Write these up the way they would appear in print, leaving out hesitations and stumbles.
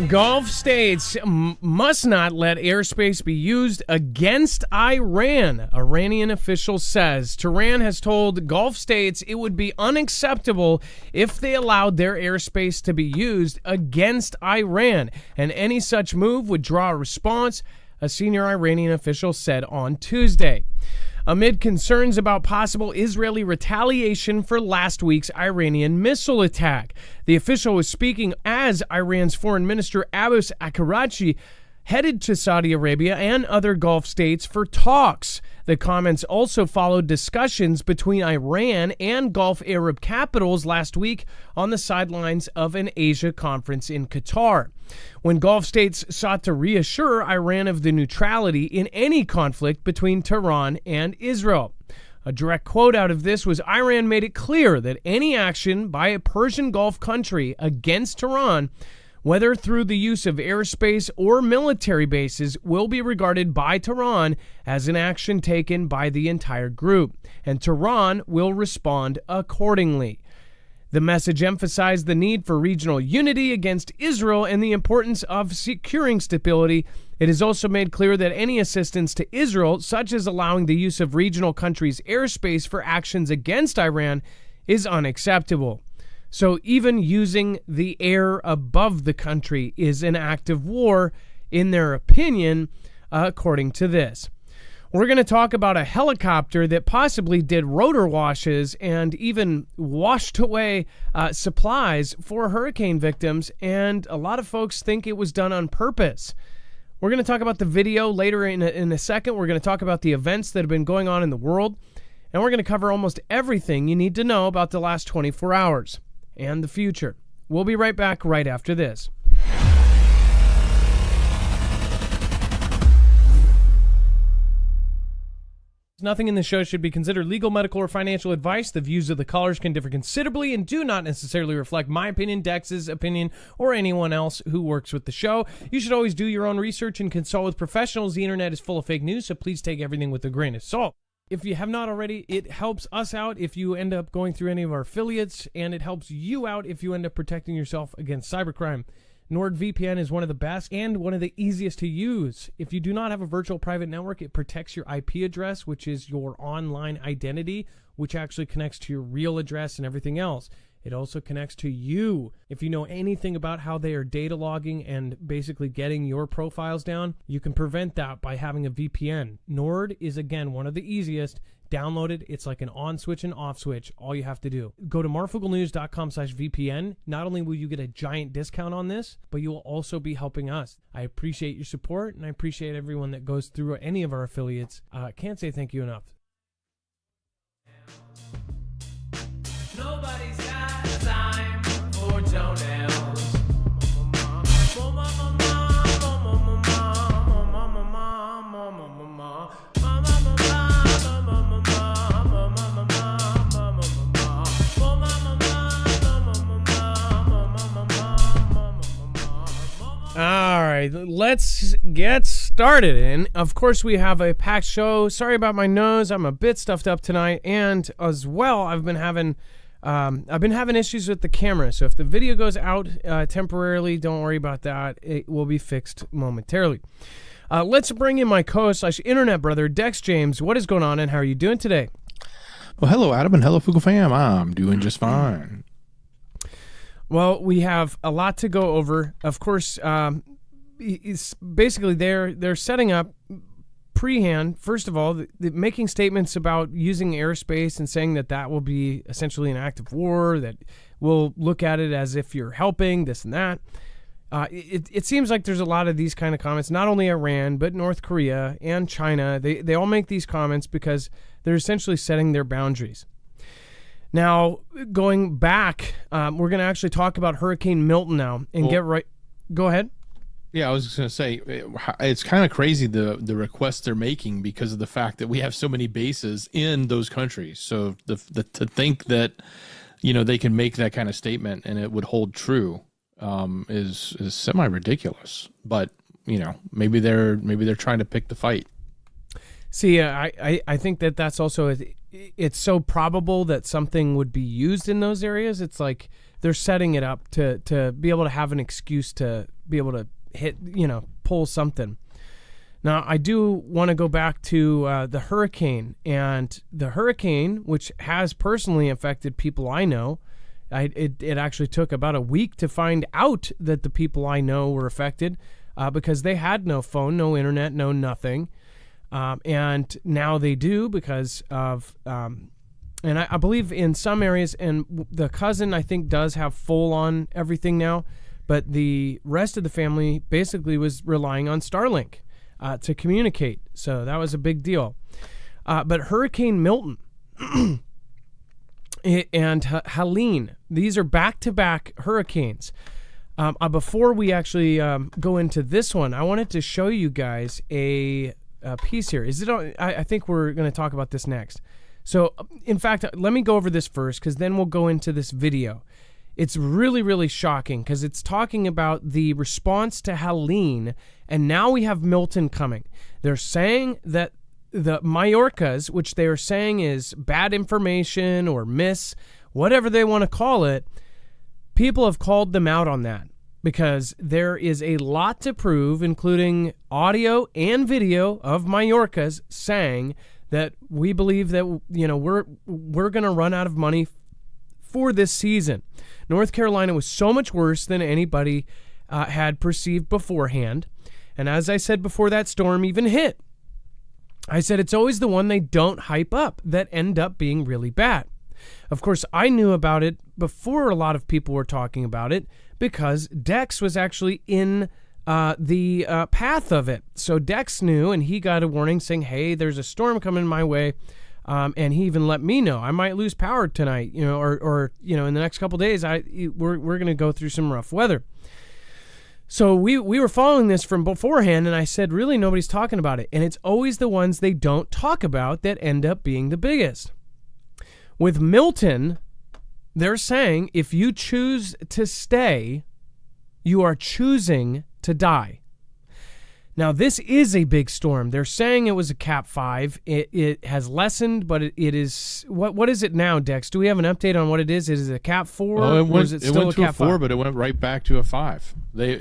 Gulf states must not let airspace be used against Iran, Iranian official says. Tehran has told Gulf states it would be unacceptable if they allowed their airspace to be used against Iran, and any such move would draw a response, a senior Iranian official said on Tuesday. Amid concerns about possible Israeli retaliation for last week's Iranian missile attack. The official was speaking as Iran's Foreign Minister Abbas Araghchi headed to Saudi Arabia and other Gulf states for talks. The comments also followed discussions between Iran and Gulf Arab capitals last week on the sidelines of an Asia conference in Qatar, when Gulf states sought to reassure Iran of the neutrality in any conflict between Tehran and Israel. A direct quote out of this was, Iran made it clear that any action by a Persian Gulf country against Tehran, whether through the use of airspace or military bases, will be regarded by Tehran as an action taken by the entire group, and Tehran will respond accordingly. The message emphasized the need for regional unity against Israel and the importance of securing stability. It is also made clear that any assistance to Israel, such as allowing the use of regional countries' airspace for actions against Iran, is unacceptable. So even using the air above the country is an act of war, in their opinion, according to this. We're going to talk about a helicopter that possibly did rotor washes and even washed away supplies for hurricane victims, and a lot of folks think it was done on purpose. We're going to talk about the video later in a second. We're going to talk about the events that have been going on in the world, and we're going to cover almost everything you need to know about the last 24 hours. And the future. We'll be right back right after this. Nothing in the show should be considered legal, medical, or financial advice. The views of the callers can differ considerably and do not necessarily reflect my opinion, Dex's opinion, or anyone else who works with the show. You should always do your own research and consult with professionals. The internet is full of fake news, so please take everything with a grain of salt. If you have not already, it helps us out if you end up going through any of our affiliates, and it helps you out if you end up protecting yourself against cybercrime. NordVPN is one of the best and one of the easiest to use. If you do not have a virtual private network, it protects your IP address, which is your online identity, which actually connects to your real address and everything else. It also connects to you. If you know anything about how they are data logging and basically getting your profiles down, you can prevent that by having a VPN. Nord is, again, one of the easiest. Download it. It's like an on switch and off switch. All you have to do. Go to marfooglenews.com/VPN. Not only will you get a giant discount on this, but you will also be helping us. I appreciate your support, and I appreciate everyone that goes through any of our affiliates. Can't say thank you enough. Nobody's got time for toenails. All right, let's get started. And of course, we have a packed show. Sorry about my nose. I'm a bit stuffed up tonight, and as well, I've been having issues with the camera. So if the video goes out temporarily, don't worry about that. It will be fixed momentarily. Let's bring in my co-host/internet brother, Dex James. What is going on, and how are you doing today? Well, hello, Adam, and hello, Foogle fam. I'm doing just fine. Well, we have a lot to go over. Of course, it's basically they're setting up prehand. First of all, making statements about using airspace and saying that will be essentially an act of war, that we'll look at it as if you're helping, this and that. It seems like there's a lot of these kind of comments, not only Iran, but North Korea and China. They all make these comments because they're essentially setting their boundaries. Now, going back, we're going to actually talk about Hurricane Milton now and get right. Go ahead. Yeah, I was just going to say, it's kind of crazy the requests they're making because of the fact that we have so many bases in those countries. So to think that, they can make that kind of statement and it would hold true is semi ridiculous. But maybe they're trying to pick the fight. See, I think that's also it's so probable that something would be used in those areas. It's like they're setting it up to be able to have an excuse to be able to hit, pull something. Now, I do want to go back to the hurricane. And the hurricane, which has personally affected people I know, it actually took about a week to find out that the people I know were affected because they had no phone, no internet, no nothing. And now they do because of, and I believe in some areas, and the cousin I think does have full on everything now, but the rest of the family basically was relying on Starlink to communicate. So that was a big deal. But Hurricane Milton and Helene, these are back-to-back hurricanes. Before we actually go into this one, I wanted to show you guys a piece here. I think we're going to talk about this next. So, in fact, let me go over this first, because then we'll go into this video. It's really, really shocking, because it's talking about the response to Helene, and now we have Milton coming. They're saying that the Majorcas, which they are saying is bad information or whatever they want to call it, people have called them out on that because there is a lot to prove, including audio and video of Majorcas saying that we believe that we're going to run out of money for this season. North Carolina was so much worse than anybody had perceived beforehand. And as I said before that storm even hit, I said it's always the one they don't hype up that end up being really bad. Of course, I knew about it before a lot of people were talking about it because Dex was actually in the path of it. So Dex knew, and he got a warning saying, hey, there's a storm coming my way. And he even let me know I might lose power tonight, or in the next couple days, we're going to go through some rough weather. So we were following this from beforehand, and I said, really, nobody's talking about it. And it's always the ones they don't talk about that end up being the biggest. With Milton, they're saying if you choose to stay, you are choosing to die. Now, this is a big storm. They're saying it was a Cat 5. It has lessened, but it is... What is it now, Dex? Do we have an update on what it is? Is it a Cat 4? Or is it still a Cat 4, but it went right back to a 5. They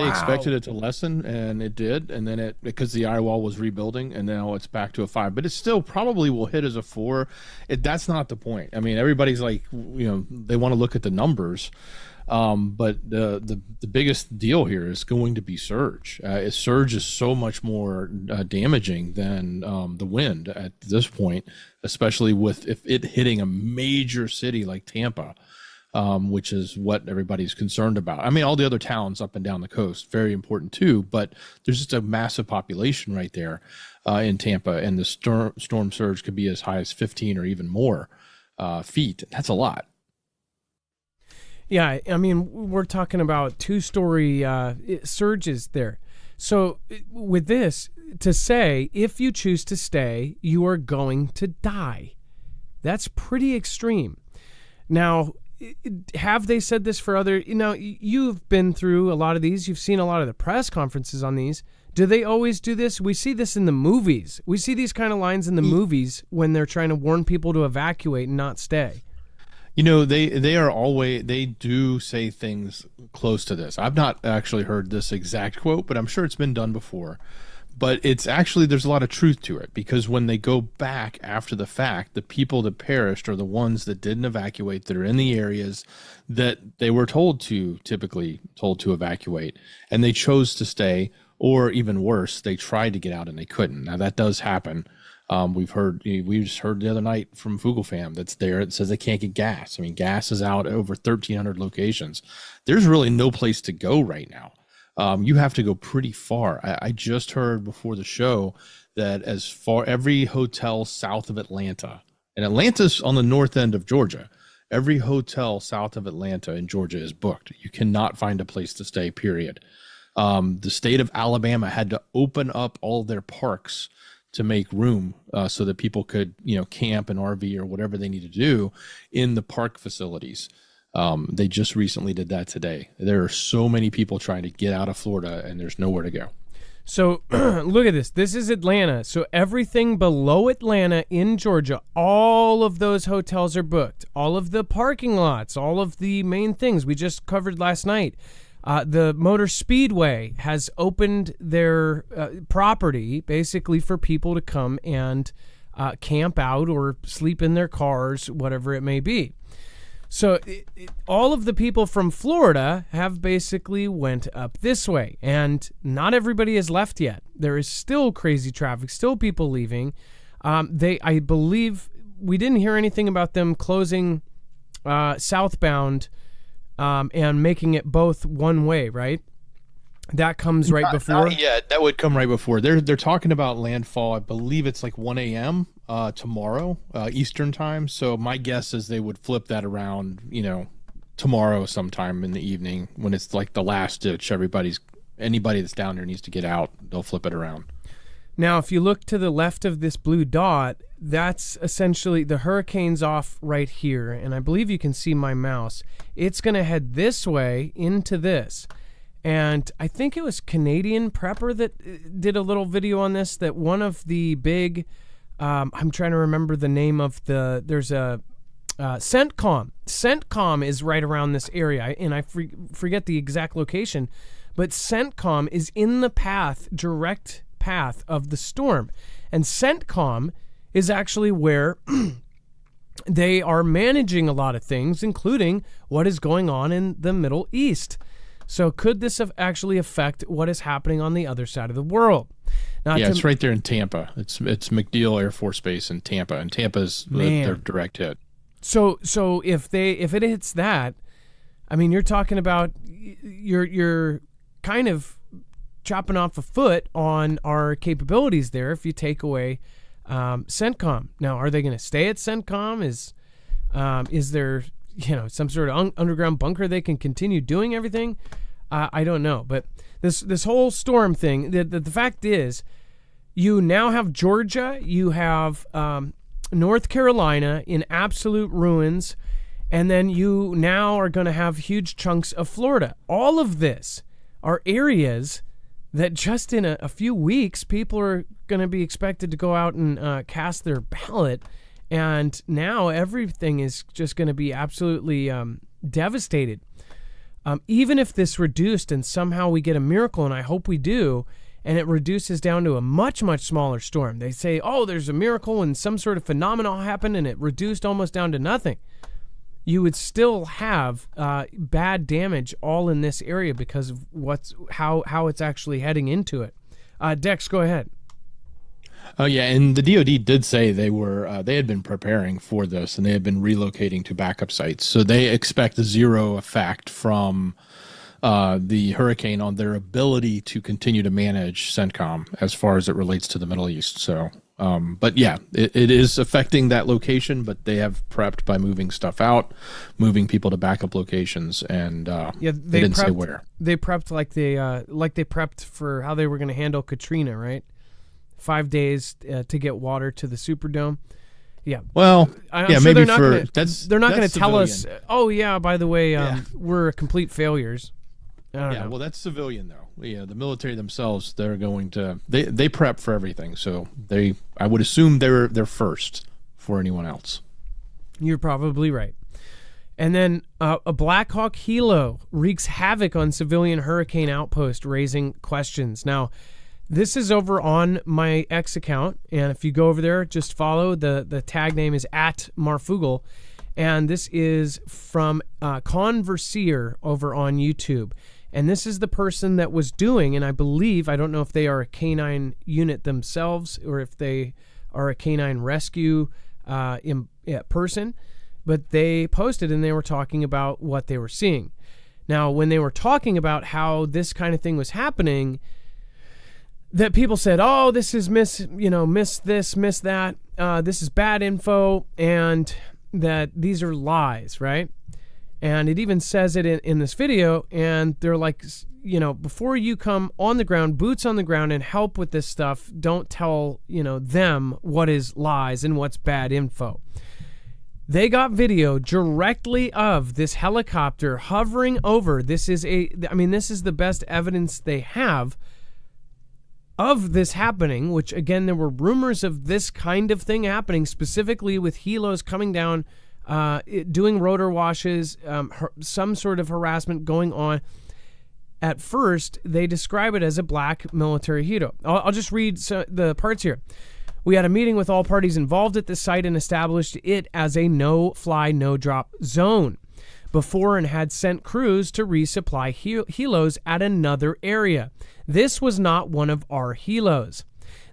expected it to lessen, and it did, and then because the eye wall was rebuilding, and now it's back to a 5. But it still probably will hit as a 4. That's not the point. I mean, everybody's like, they want to look at the numbers. But the biggest deal here is going to be surge. Surge is so much more damaging than the wind at this point, especially with if it hitting a major city like Tampa, which is what everybody's concerned about. I mean, all the other towns up and down the coast, very important too, but there's just a massive population right there in Tampa, and the storm surge could be as high as 15 or even more feet. That's a lot. Yeah, I mean, we're talking about 2-story surges there. So with this, to say, if you choose to stay, you are going to die. That's pretty extreme. Now, have they said this for other... you've been through a lot of these. You've seen a lot of the press conferences on these. Do they always do this? We see this in the movies. We see these kind of lines in the movies when they're trying to warn people to evacuate and not stay. They do say things close to this. I've not actually heard this exact quote, but I'm sure it's been done before. But it's actually, there's a lot of truth to it, because when they go back after the fact, the people that perished are the ones that didn't evacuate, that are in the areas that they were typically told to evacuate, and they chose to stay, or even worse, they tried to get out and they couldn't. Now that does happen. We just heard the other night from Fugel fam that's there. It says they can't get gas. I mean, gas is out at over 1,300 locations. There's really no place to go right now. You have to go pretty far. I just heard before the show that every hotel south of Atlanta, and Atlanta's on the north end of Georgia, every hotel south of Atlanta in Georgia is booked. You cannot find a place to stay, period. The state of Alabama had to open up all their parks to make room so that people could, camp and RV or whatever they need to do in the park facilities. They just recently did that today. There are so many people trying to get out of Florida, and there's nowhere to go. So look at this. This is Atlanta. So everything below Atlanta in Georgia, all of those hotels are booked. All of the parking lots, all of the main things we just covered last night. The Motor Speedway has opened their property basically for people to come and camp out or sleep in their cars, whatever it may be. So all of the people from Florida have basically went up this way, and not everybody has left yet. There is still crazy traffic, still people leaving. I believe we didn't hear anything about them closing southbound and making it both one way, right? That comes right before. Yeah, that would come right before. They're talking about landfall. I believe it's like 1 a.m. Tomorrow, Eastern time. So my guess is they would flip that around, tomorrow sometime in the evening when it's like the last ditch. Anybody that's down there needs to get out. They'll flip it around. Now, if you look to the left of this blue dot, that's essentially the hurricane's off right here, and I believe you can see my mouse. It's going to head this way into this. And I think it was Canadian Prepper that did a little video on this, that one of the big, I'm trying to remember the name of there's a CENTCOM. CENTCOM is right around this area, and I forget the exact location, but CENTCOM is in the direct path of the storm. And CENTCOM is actually where they are managing a lot of things, including what is going on in the Middle East. So could this actually affect what is happening on the other side of the world? Now, it's right there in Tampa. It's MacDill Air Force Base in Tampa, and Tampa's their direct hit. So if it hits that, I mean, you're talking about you're kind of chopping off a foot on our capabilities there if you take away CENTCOM. Now, are they going to stay at CENTCOM? Is there some sort of underground bunker they can continue doing everything? I don't know. But this whole storm thing, the fact is, you now have Georgia, you have North Carolina in absolute ruins, and then you now are going to have huge chunks of Florida. All of this are areas that just in a few weeks, people are going to be expected to go out and cast their ballot. And now everything is just going to be absolutely devastated. Even if this reduced and somehow we get a miracle, and I hope we do, and it reduces down to a much, much smaller storm. They say, there's a miracle and some sort of phenomenon happened and it reduced almost down to nothing. You would still have bad damage all in this area because of how it's actually heading into it. Dex, go ahead. Oh yeah, and the DoD did say they had been preparing for this, and they had been relocating to backup sites. So they expect zero effect from the hurricane on their ability to continue to manage CENTCOM as far as it relates to the Middle East. So, but yeah, it is affecting that location, but they have prepped by moving stuff out, moving people to backup locations, and they didn't say where. They prepped like they prepped for how they were going to handle Katrina, right? 5 days to get water to the Superdome. Yeah. Well, sure maybe they're not going to tell us. Oh yeah, by the way, we're complete failures. I don't know. Well, that's civilian though. Yeah, the military themselves, they're going to they prep for everything. So I would assume they're first for anyone else. You're probably right. And then a Black Hawk helo wreaks havoc on civilian hurricane outpost, raising questions. Now, this is over on my X account, and if you go over there, just follow. The tag name is @Marfoogle, and this is from Conversier over on YouTube. And this is the person that was doing, and I don't know if they are a canine unit themselves or if they are a canine rescue person, but they posted and they were talking about what they were seeing. Now, when they were talking about how this kind of thing was happening, that people said, this is miss this, miss that, this is bad info, and that these are lies, right? And it even says it in this video, and they're like, before you come on the ground, boots on the ground, and help with this stuff, don't tell, them what is lies and what's bad info. They got video directly of this helicopter hovering over. This is the best evidence they have of this happening, which again, there were rumors of this kind of thing happening, specifically with helos coming down, doing rotor washes, some sort of harassment going on. at first, they describe it as a black military helo. I'll just read the parts here. We had a meeting with all parties involved at the site and established it as a no-fly, no-drop zone before, and had sent crews to resupply helos at another area. This was not one of our helos.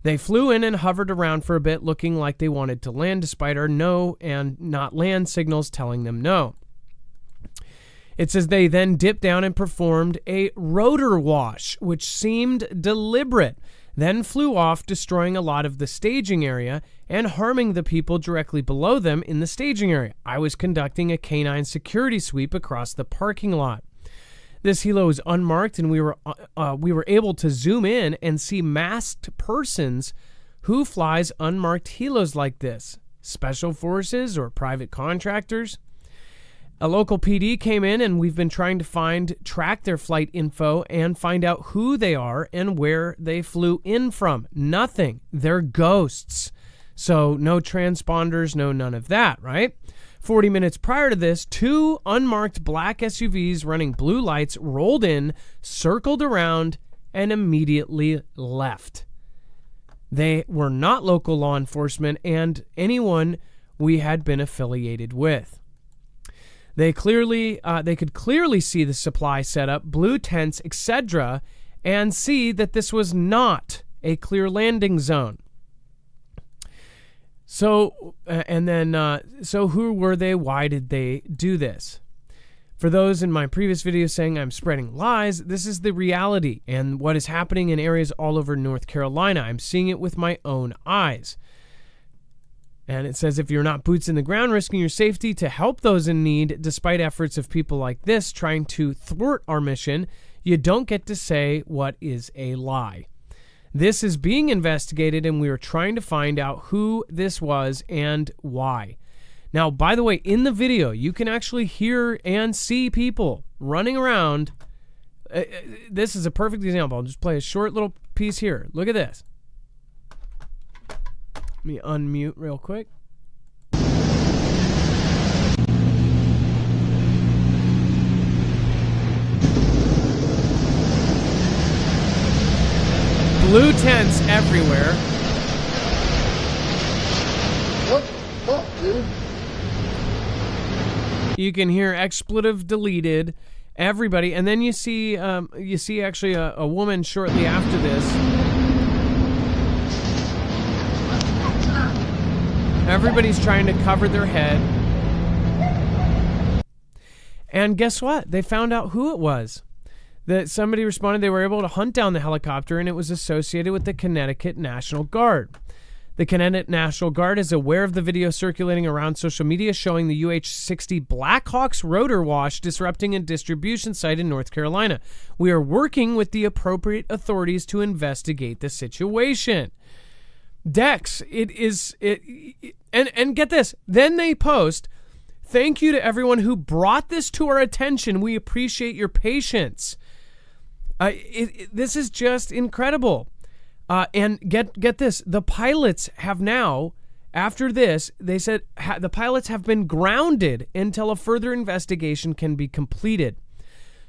They flew in and hovered around for a bit, looking like they wanted to land despite our no and not land signals telling them no. It says they then dipped down and performed a rotor wash, which seemed deliberate, then flew off, destroying a lot of the staging area and harming the people directly below them in the staging area. I was conducting a canine security sweep across the parking lot. This helo was unmarked, and we were able to zoom in and see masked persons. Who flies unmarked helos like this? Special forces or private contractors? A local PD came in, and we've been trying to track their flight info and find out who they are and where they flew in from. Nothing. They're ghosts. So no transponders, none of that, right? 40 minutes prior to this, 2 unmarked black SUVs running blue lights rolled in, circled around, and immediately left. They were not local law enforcement and anyone we had been affiliated with. They could clearly see the supply setup, blue tents, etc., and see that this was not a clear landing zone. So, so who were they? Why did they do this? For those in my previous video saying I'm spreading lies, this is the reality and what is happening in areas all over North Carolina. I'm seeing it with my own eyes. And it says, if you're not boots in the ground risking your safety to help those in need, despite efforts of people like this trying to thwart our mission, you don't get to say what is a lie. This is being investigated, and we are trying to find out who this was and why. Now, by the way, in the video, you can actually hear and see people running around. This is a perfect example. I'll just play a short little piece here. Look at this. Let me unmute real quick. Blue tents everywhere. What the fuck, dude? You can hear expletive deleted. Everybody, and then you see actually a woman shortly after this. Everybody's trying to cover their head. And guess what? They found out who it was. That somebody responded they were able to hunt down the helicopter, and it was associated with the Connecticut National Guard. The Connecticut National Guard is aware of the video circulating around social media showing the UH-60 Blackhawks rotor wash disrupting a distribution site in North Carolina. We are working with the appropriate authorities to investigate the situation. Dex, and get this, then they post, thank you to everyone who brought this to our attention. We appreciate your patience. This is just incredible. And get this, the pilots have now, after this, they said the pilots have been grounded until a further investigation can be completed.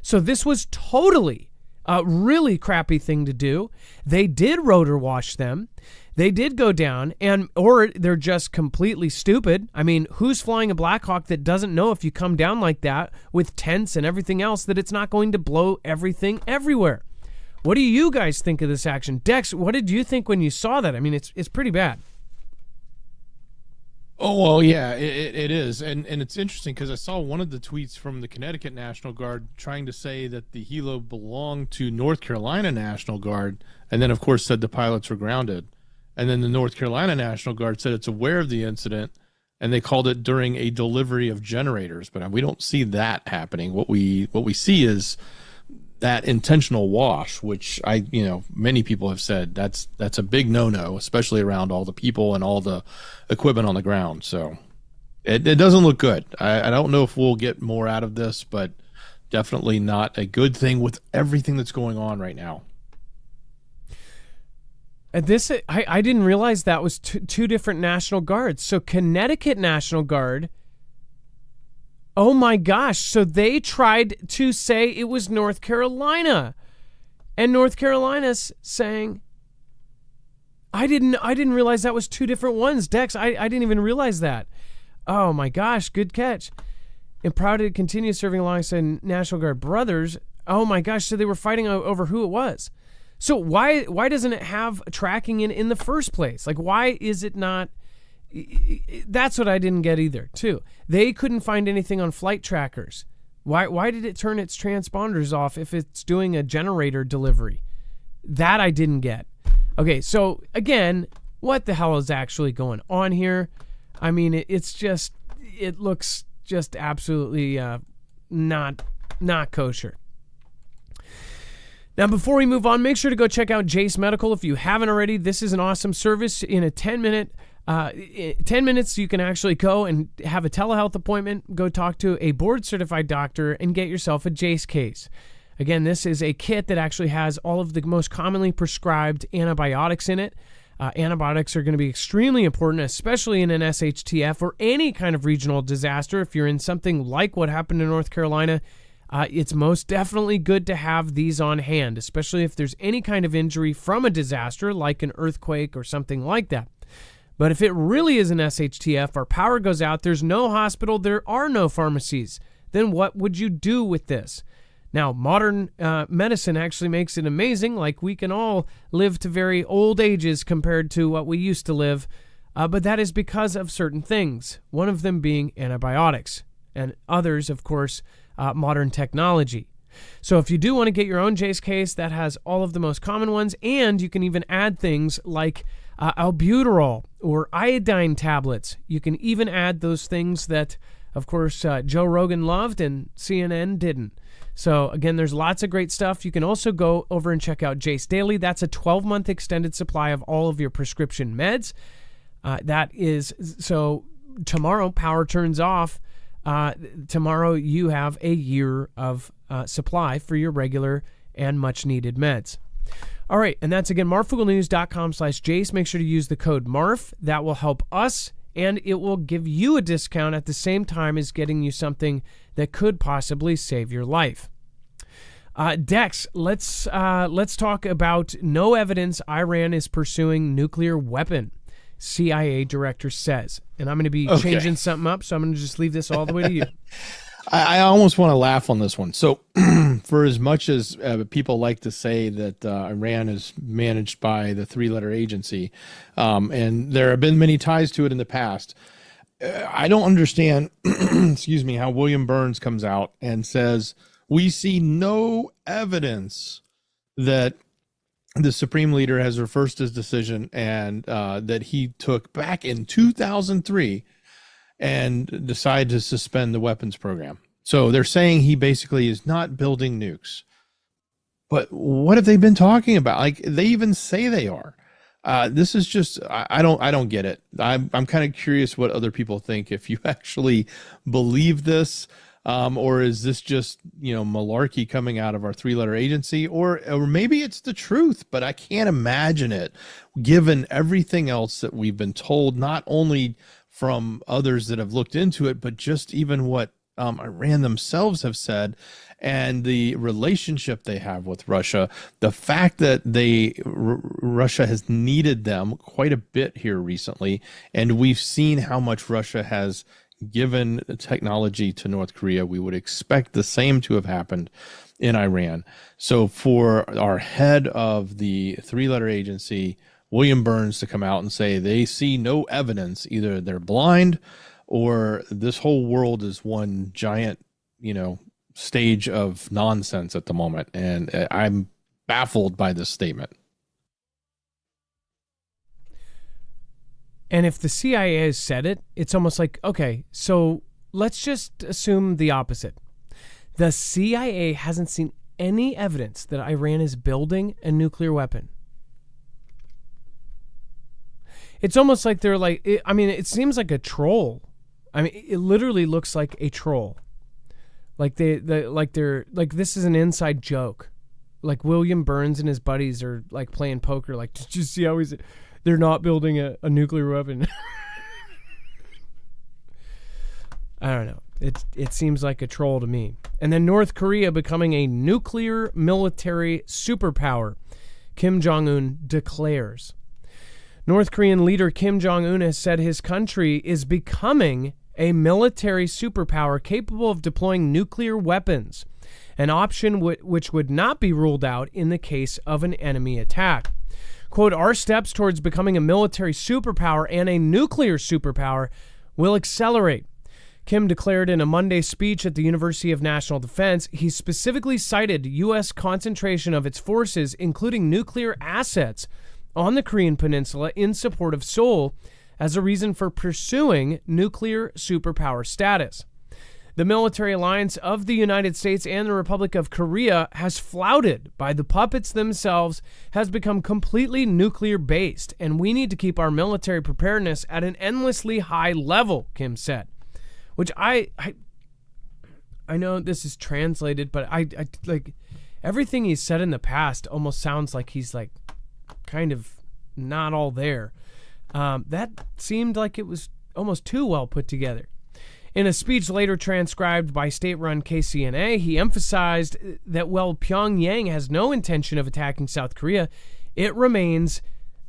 So this was totally a really crappy thing to do. They did rotor wash them. They did go down, or they're just completely stupid. I mean, who's flying a Black Hawk that doesn't know if you come down like that with tents and everything else that it's not going to blow everything everywhere? What do you guys think of this action? Dex, what did you think when you saw that? I mean, it's pretty bad. Oh, well, yeah, it is. And it's interesting because I saw one of the tweets from the Connecticut National Guard trying to say that the helo belonged to North Carolina National Guard, and then, of course, said the pilots were grounded. And then the North Carolina National Guard said it's aware of the incident, and they called it during a delivery of generators. But we don't see that happening. What we see is that intentional wash, which many people have said that's a big no-no, especially around all the people and all the equipment on the ground. So it doesn't look good. I don't know if we'll get more out of this, but definitely not a good thing with everything that's going on right now. I didn't realize that was two different National Guards. So Connecticut National Guard Oh my gosh. So they tried to say it was North Carolina. And North Carolina's saying, I didn't realize that was two different ones. Dex, I didn't even realize that. Oh my gosh, good catch. And proud to continue serving alongside National Guard brothers. Oh my gosh, so they were fighting over who it was. So why doesn't it have tracking in the first place? Like, why is it not? That's what I didn't get either, too. They couldn't find anything on flight trackers. Why did it turn its transponders off if it's doing a generator delivery? That I didn't get. Okay, so again, what the hell is actually going on here? I mean, it looks just absolutely not kosher. Now, before we move on, make sure to go check out Jace Medical if you haven't already. This is an awesome service. In a 10 minutes, you can actually go and have a telehealth appointment, go talk to a board-certified doctor, and get yourself a Jace case. Again, this is a kit that actually has all of the most commonly prescribed antibiotics in it. Antibiotics are going to be extremely important, especially in an SHTF or any kind of regional disaster. If you're in something like what happened in North Carolina, it's most definitely good to have these on hand, especially if there's any kind of injury from a disaster like an earthquake or something like that. But if it really is an SHTF, our power goes out, there's no hospital, there are no pharmacies, then what would you do with this? Now, modern medicine actually makes it amazing, like we can all live to very old ages compared to what we used to live, but that is because of certain things, one of them being antibiotics, and others, of course, modern technology. So if you do want to get your own Jace case, that has all of the most common ones, and you can even add things like albuterol or iodine tablets. You can even add those things that, of course, Joe Rogan loved and CNN didn't. So again, there's lots of great stuff. You can also go over and check out Jace Daily. That's a 12-month extended supply of all of your prescription meds. So tomorrow, power turns off. Tomorrow you have a year of supply for your regular and much needed meds. All right, and that's again marfooglenews.com/Jace. Make sure to use the code MARF. That will help us, and it will give you a discount at the same time as getting you something that could possibly save your life. Dex, let's talk about no evidence Iran is pursuing nuclear weapon, CIA director says. And I'm going to be changing something up, so I'm going to just leave this all the way to you. I almost want to laugh on this one. So for as much as people like to say that Iran is managed by the three-letter agency, and there have been many ties to it in the past, I don't understand, excuse me, how William Burns comes out and says, we see no evidence that the Supreme Leader has reversed his decision and that he took back in 2003 and decided to suspend the weapons program. So they're saying he basically is not building nukes. But what have they been talking about? Like, they even say they are. This is just, I don't get it. I'm kind of curious what other people think, if you actually believe this, or is this just, malarkey coming out of our three-letter agency, or maybe it's the truth, but I can't imagine it given everything else that we've been told, not only from others that have looked into it, but just even what Iran themselves have said, and the relationship they have with Russia, the fact that Russia has needed them quite a bit here recently, and we've seen how much Russia has given technology to North Korea. We would expect the same to have happened in Iran. So for our head of the three-letter agency, William Burns, to come out and say they see no evidence, either they're blind or this whole world is one giant, stage of nonsense at the moment. And I'm baffled by this statement. And if the CIA has said it, it's almost like, okay, so let's just assume the opposite. The CIA hasn't seen any evidence that Iran is building a nuclear weapon. It's almost like they're like, it seems like a troll. It literally looks like a troll. Like they're this is an inside joke. Like William Burns and his buddies are like playing poker. Like, did you see how they're not building a nuclear weapon? I don't know. It seems like a troll to me. And then North Korea becoming a nuclear military superpower, Kim Jong-un declares. North Korean leader Kim Jong-un has said his country is becoming a military superpower capable of deploying nuclear weapons, an option which would not be ruled out in the case of an enemy attack. Quote, our steps towards becoming a military superpower and a nuclear superpower will accelerate. Kim declared in a Monday speech at the University of National Defense. He specifically cited U.S. concentration of its forces, including nuclear assets, on the Korean Peninsula in support of Seoul as a reason for pursuing nuclear superpower status. The military alliance of the United States and the Republic of Korea has flouted by the puppets themselves, has become completely nuclear-based, and we need to keep our military preparedness at an endlessly high level, Kim said. Which I know this is translated, but I like everything he's said in the past almost sounds like he's like kind of not all there. That seemed like it was almost too well put together. In a speech later transcribed by state-run KCNA, he emphasized that while Pyongyang has no intention of attacking South Korea, it remains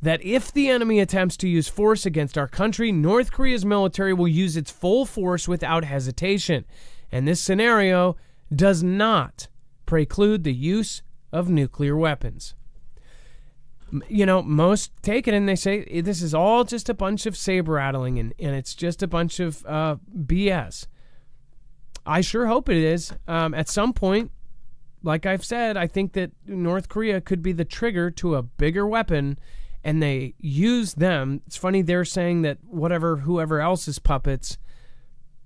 that if the enemy attempts to use force against our country, North Korea's military will use its full force without hesitation. And this scenario does not preclude the use of nuclear weapons. You know, most take it and they say this is all just a bunch of saber-rattling and it's just a bunch of BS. I sure hope it is. At some point, like I've said, I think that North Korea could be the trigger to a bigger weapon, and they use them. It's funny they're saying that whoever else's puppets,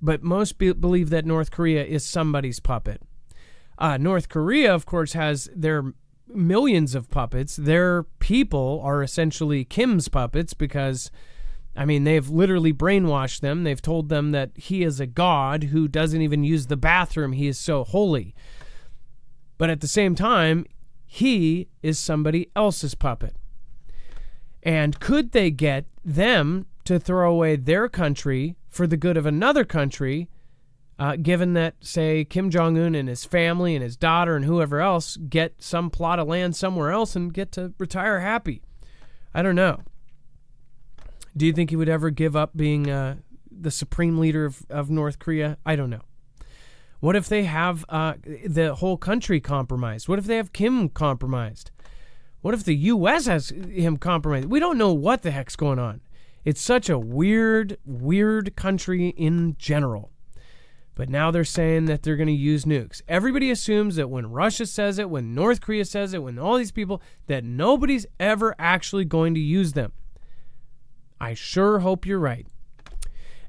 but most believe that North Korea is somebody's puppet. North Korea, of course, has their millions of puppets. Their people are essentially Kim's puppets because, I mean, they've literally brainwashed them. They've told them that he is a god who doesn't even use the bathroom. He is so holy. But at the same time, he is somebody else's puppet. And could they get them to throw away their country for the good of another country, given that, say, Kim Jong-un and his family and his daughter and whoever else get some plot of land somewhere else and get to retire happy? I don't know. Do you think he would ever give up being the supreme leader of North Korea? I don't know. What if they have the whole country compromised? What if they have Kim compromised? What if the U.S. has him compromised? We don't know what the heck's going on. It's such a weird country in general. But now they're saying that they're going to use nukes. Everybody assumes that when Russia says it, when North Korea says it, when all these people, that nobody's ever actually going to use them. I sure hope you're right.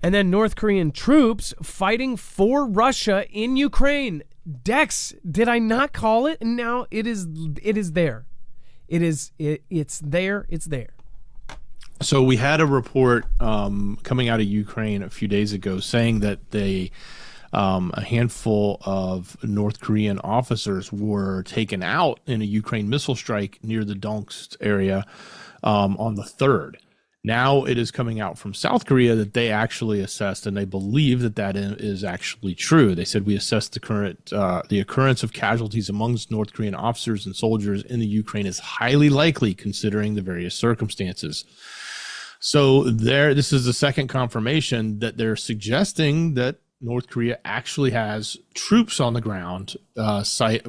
And then North Korean troops fighting for Russia in Ukraine. Dex, did I not call it? And now it is there. It's there. So we had a report coming out of Ukraine a few days ago saying that a handful of North Korean officers were taken out in a Ukraine missile strike near the Donetsk area on the 3rd. Now it is coming out from South Korea that they actually assessed, and they believe that is actually true. They said we assessed the occurrence of casualties amongst North Korean officers and soldiers in the Ukraine is highly likely considering the various circumstances. So this is the second confirmation that they're suggesting that North Korea actually has troops on the ground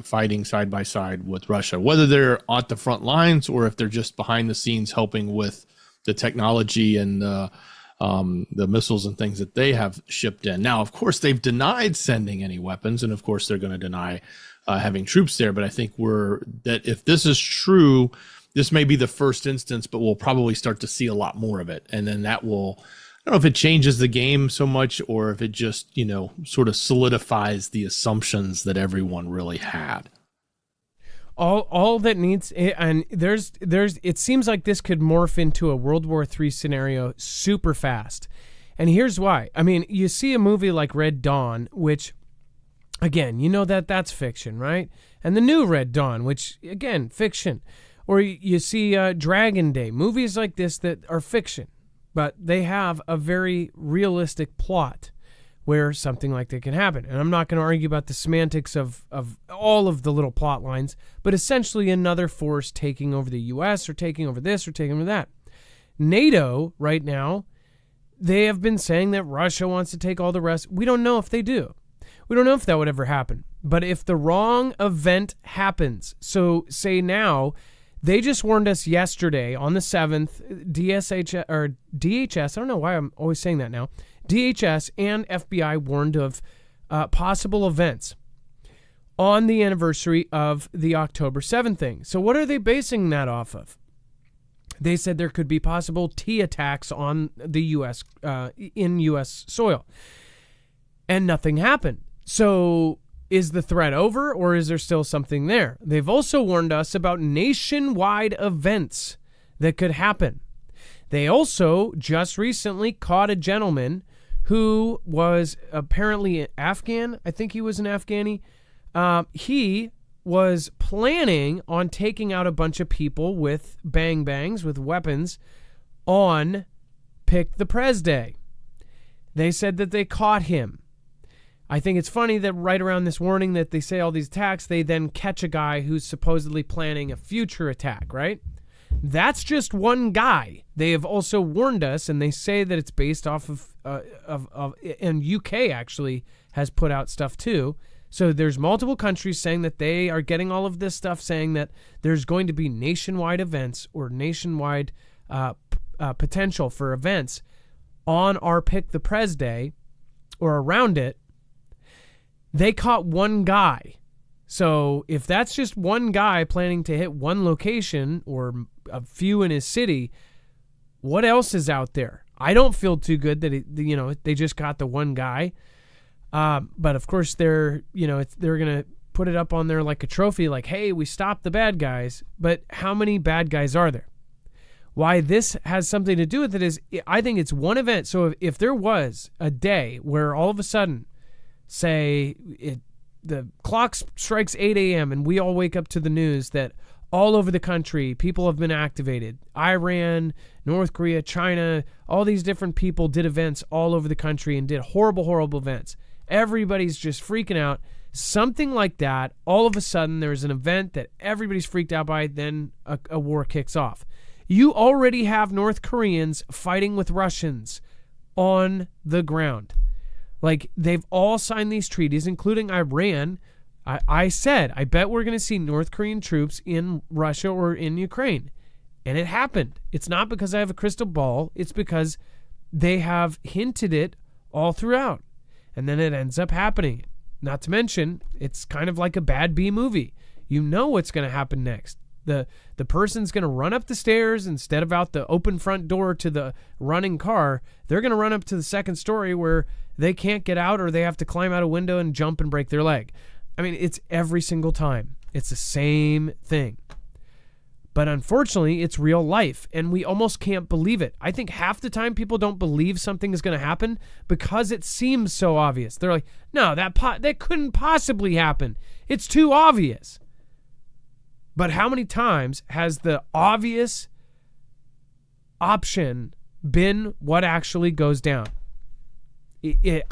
fighting side by side with Russia, whether they're at the front lines or if they're just behind the scenes helping with the technology and the missiles and things that they have shipped in. Now, of course, they've denied sending any weapons, and of course, they're going to deny having troops there. But I think that if this is true, this may be the first instance, but we'll probably start to see a lot more of it. And then that will, I don't know if it changes the game so much or if it just, sort of solidifies the assumptions that everyone really had. All that needs, and there's it seems like this could morph into a World War III scenario super fast. And here's why. I mean, you see a movie like Red Dawn, which, again, that's fiction, right? And the new Red Dawn, which, again, fiction. Or you see Dragon Day, movies like this that are fiction, but they have a very realistic plot. where something like that can happen. And I'm not going to argue about the semantics of all of the little plot lines, but essentially another force taking over the U.S. or taking over this or taking over that. NATO right now, they have been saying that Russia wants to take all the rest. We don't know if they do. We don't know if that would ever happen. But if the wrong event happens, so say now, they just warned us yesterday on the 7th, DHS, I don't know why I'm always saying that now, DHS and FBI warned of possible events on the anniversary of the October 7th thing. So what are they basing that off of? They said there could be possible T attacks on the U.S. In U.S. soil. And nothing happened. So is the threat over, or is there still something there? They've also warned us about nationwide events that could happen. They also just recently caught a gentleman who was apparently Afghan. I think he was an Afghani. He was planning on taking out a bunch of people with bang-bangs, with weapons, on Pick the Prez Day. They said that they caught him. I think it's funny that right around this warning that they say all these attacks, they then catch a guy who's supposedly planning a future attack, right? That's just one guy. They have also warned us, and they say that it's based off of and UK actually has put out stuff too. So there's multiple countries saying that they are getting all of this stuff, saying that there's going to be nationwide events or nationwide potential for events on our Pick the Prez Day or around it. They caught one guy. So if that's just one guy planning to hit one location or a few in his city, what else is out there? I don't feel too good that they just got the one guy. But of course they're going to put it up on there like a trophy, like, hey, we stopped the bad guys. But how many bad guys are there? Why this has something to do with it is I think it's one event. So if there was a day where all of a sudden, say the clock strikes 8 a.m. and we all wake up to the news that all over the country people have been activated. Iran, North Korea, China, all these different people did events all over the country and did horrible, horrible events. Everybody's just freaking out. Something like that, all of a sudden there's an event that everybody's freaked out by, then a war kicks off. You already have North Koreans fighting with Russians on the ground. Like, they've all signed these treaties, including Iran. I said, I bet we're going to see North Korean troops in Russia or in Ukraine. And it happened. It's not because I have a crystal ball. It's because they have hinted it all throughout. And then it ends up happening. Not to mention, it's kind of like a bad B movie. You know what's going to happen next. The person's going to run up the stairs instead of out the open front door to the running car. They're going to run up to the second story where they can't get out, or they have to climb out a window and jump and break their leg. I mean, it's every single time. It's the same thing. But unfortunately, it's real life, and we almost can't believe it. I think half the time people don't believe something is going to happen because it seems so obvious. They're like, no, that couldn't possibly happen. It's too obvious. But how many times has the obvious option been what actually goes down?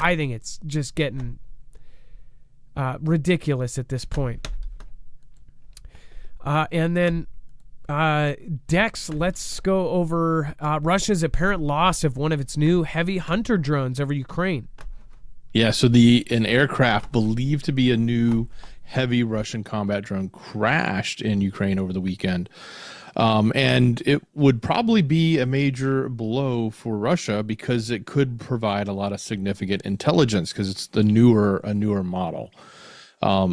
I think it's just getting ridiculous at this point. And then Dex, let's go over Russia's apparent loss of one of its new heavy hunter drones over Ukraine. Yeah, so an aircraft believed to be a new heavy Russian combat drone crashed in Ukraine over the weekend. And it would probably be a major blow for Russia because it could provide a lot of significant intelligence because it's a newer model.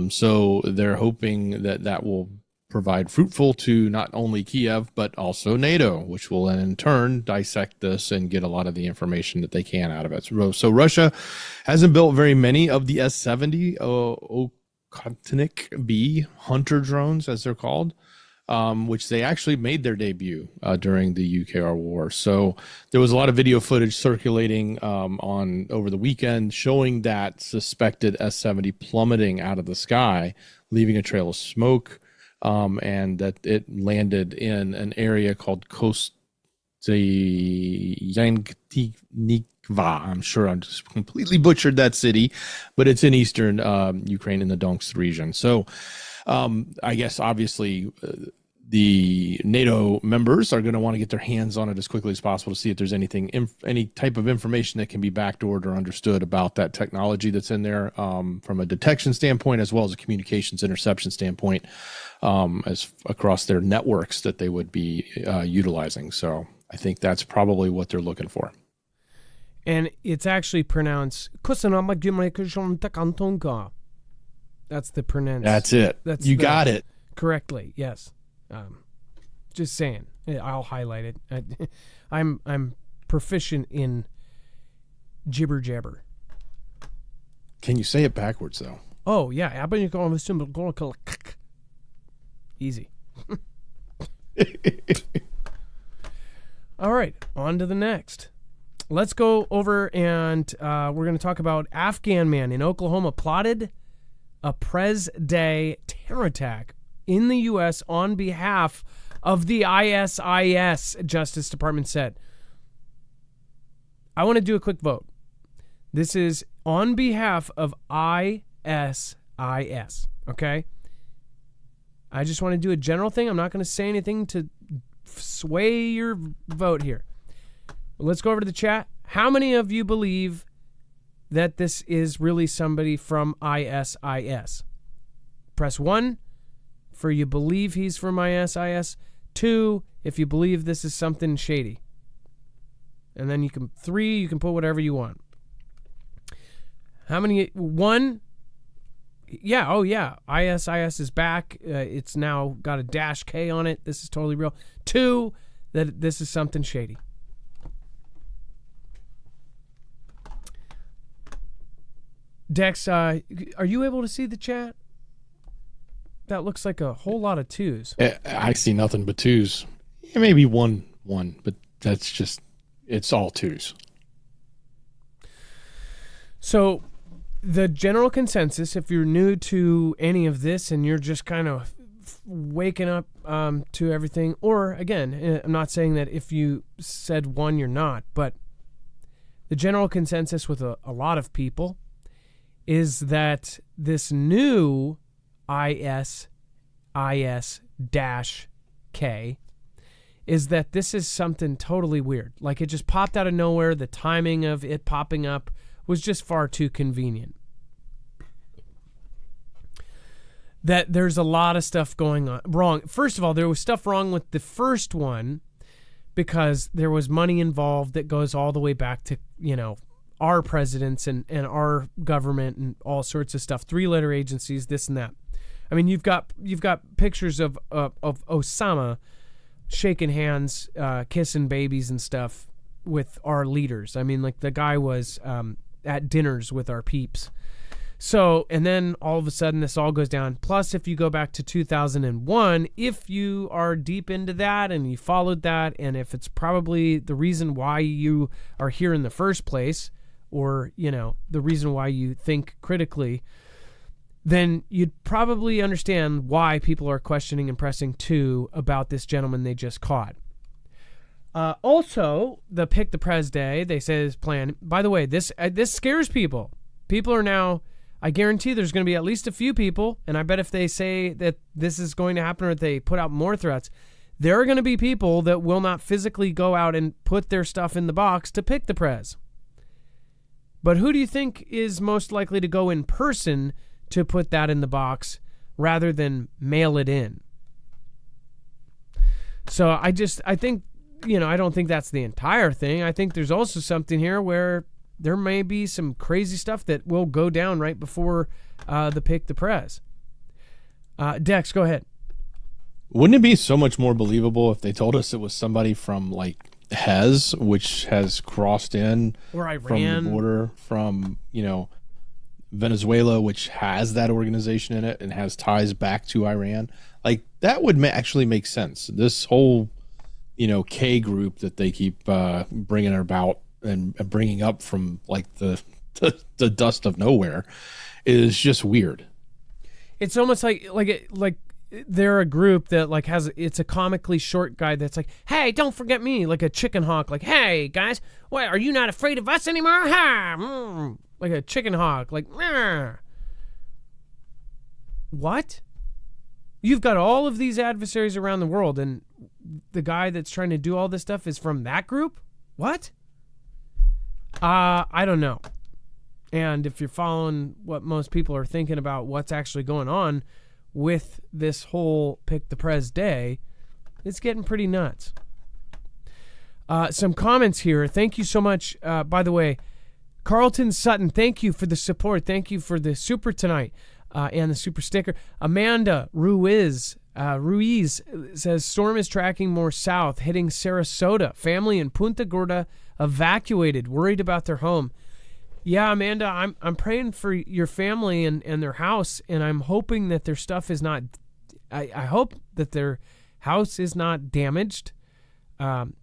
So they're hoping that will provide fruitful to not only Kiev, but also NATO, which will then in turn dissect this and get a lot of the information that they can out of it. So Russia hasn't built very many of the S-70 Okhotnik B hunter drones, as they're called, which they actually made their debut during the UKR war. So there was a lot of video footage circulating on over the weekend showing that suspected S-70 plummeting out of the sky, leaving a trail of smoke, and that it landed in an area called Kostyantynivka I'm sure I just completely butchered that city, but it's in eastern Ukraine in the Donetsk region. So I guess obviously the NATO members are going to want to get their hands on it as quickly as possible to see if there's anything, any type of information that can be backdoored or understood about that technology that's in there from a detection standpoint, as well as a communications interception standpoint, as across their networks that they would be utilizing. So I think that's probably what they're looking for. And it's actually pronounced. That's the pronounce. That's it. You got it correctly. Yes. Just saying. I'll highlight it. I'm proficient in jibber jabber. Can you say it backwards though? Oh yeah. Easy. All right. On to the next. Let's go over and we're going to talk about Afghan man in Oklahoma plotted a Pres Day terror attack in the U.S. on behalf of the ISIS, Justice Department said. I want to do a quick vote. This is on behalf of ISIS, okay? I just want to do a general thing. I'm not going to say anything to sway your vote here. Let's go over to the chat. How many of you believe that this is really somebody from ISIS? Press 1 for you believe he's from ISIS. 2 if you believe this is something shady. And then 3, you can put whatever you want. How many? 1? Yeah, oh yeah. ISIS is back. It's now got a -K on it. This is totally real. 2, that this is something shady. Dex, are you able to see the chat? That looks like a whole lot of 2s. I see nothing but 2s. Maybe one, but that's just, it's all 2s. So the general consensus, if you're new to any of this and you're just kind of waking up to everything, or again, I'm not saying that if you said 1, you're not, but the general consensus with a lot of people is that this new ISIS-K is that this is something totally weird. Like it just popped out of nowhere. The timing of it popping up was just far too convenient. That there's a lot of stuff going on wrong. First of all, there was stuff wrong with the first one because there was money involved that goes all the way back to, our presidents and our government and all sorts of stuff. 3-letter agencies, this and that. I mean, you've got pictures of Osama shaking hands, kissing babies and stuff with our leaders. I mean, like the guy was at dinners with our peeps. So, and then all of a sudden this all goes down. Plus, if you go back to 2001, if you are deep into that and you followed that, and if it's probably the reason why you are here in the first place, or, the reason why you think critically, then you'd probably understand why people are questioning and pressing 2 about this gentleman they just caught. Also, the Pick the Pres Day, they say is planned. By the way, this scares people. People are now, I guarantee there's going to be at least a few people, and I bet if they say that this is going to happen or if they put out more threats, there are going to be people that will not physically go out and put their stuff in the box to pick the Pres. But who do you think is most likely to go in person to put that in the box rather than mail it in? So I think, I don't think that's the entire thing. I think there's also something here where there may be some crazy stuff that will go down right before the Pick the Pres. Dex, go ahead. Wouldn't it be so much more believable if they told us it was somebody from Hez, which has crossed in or Iran, from the border from, Venezuela, which has that organization in it and has ties back to Iran? Like that would actually make sense. This whole, K group that they keep bringing about and bringing up from the dust of nowhere is just weird. It's almost like they're a group that like it's a comically short guy that's like, hey, don't forget me, like a chicken hawk, like, hey guys, what, are you not afraid of us anymore? Ha! Like a chicken hawk, like, what? You've got all of these adversaries around the world, and the guy that's trying to do all this stuff is from that group? What? I don't know. And if you're following what most people are thinking about what's actually going on with this whole Pick the Prez Day, it's getting pretty nuts. Some comments here. Thank you so much. By the way, Carlton Sutton, thank you for the support. Thank you for the super tonight and the super sticker. Amanda Ruiz says, storm is tracking more south, hitting Sarasota. Family in Punta Gorda evacuated, worried about their home. Yeah, Amanda, I'm praying for your family and their house, and I'm hoping that their stuff is not. I hope that their house is not damaged. Let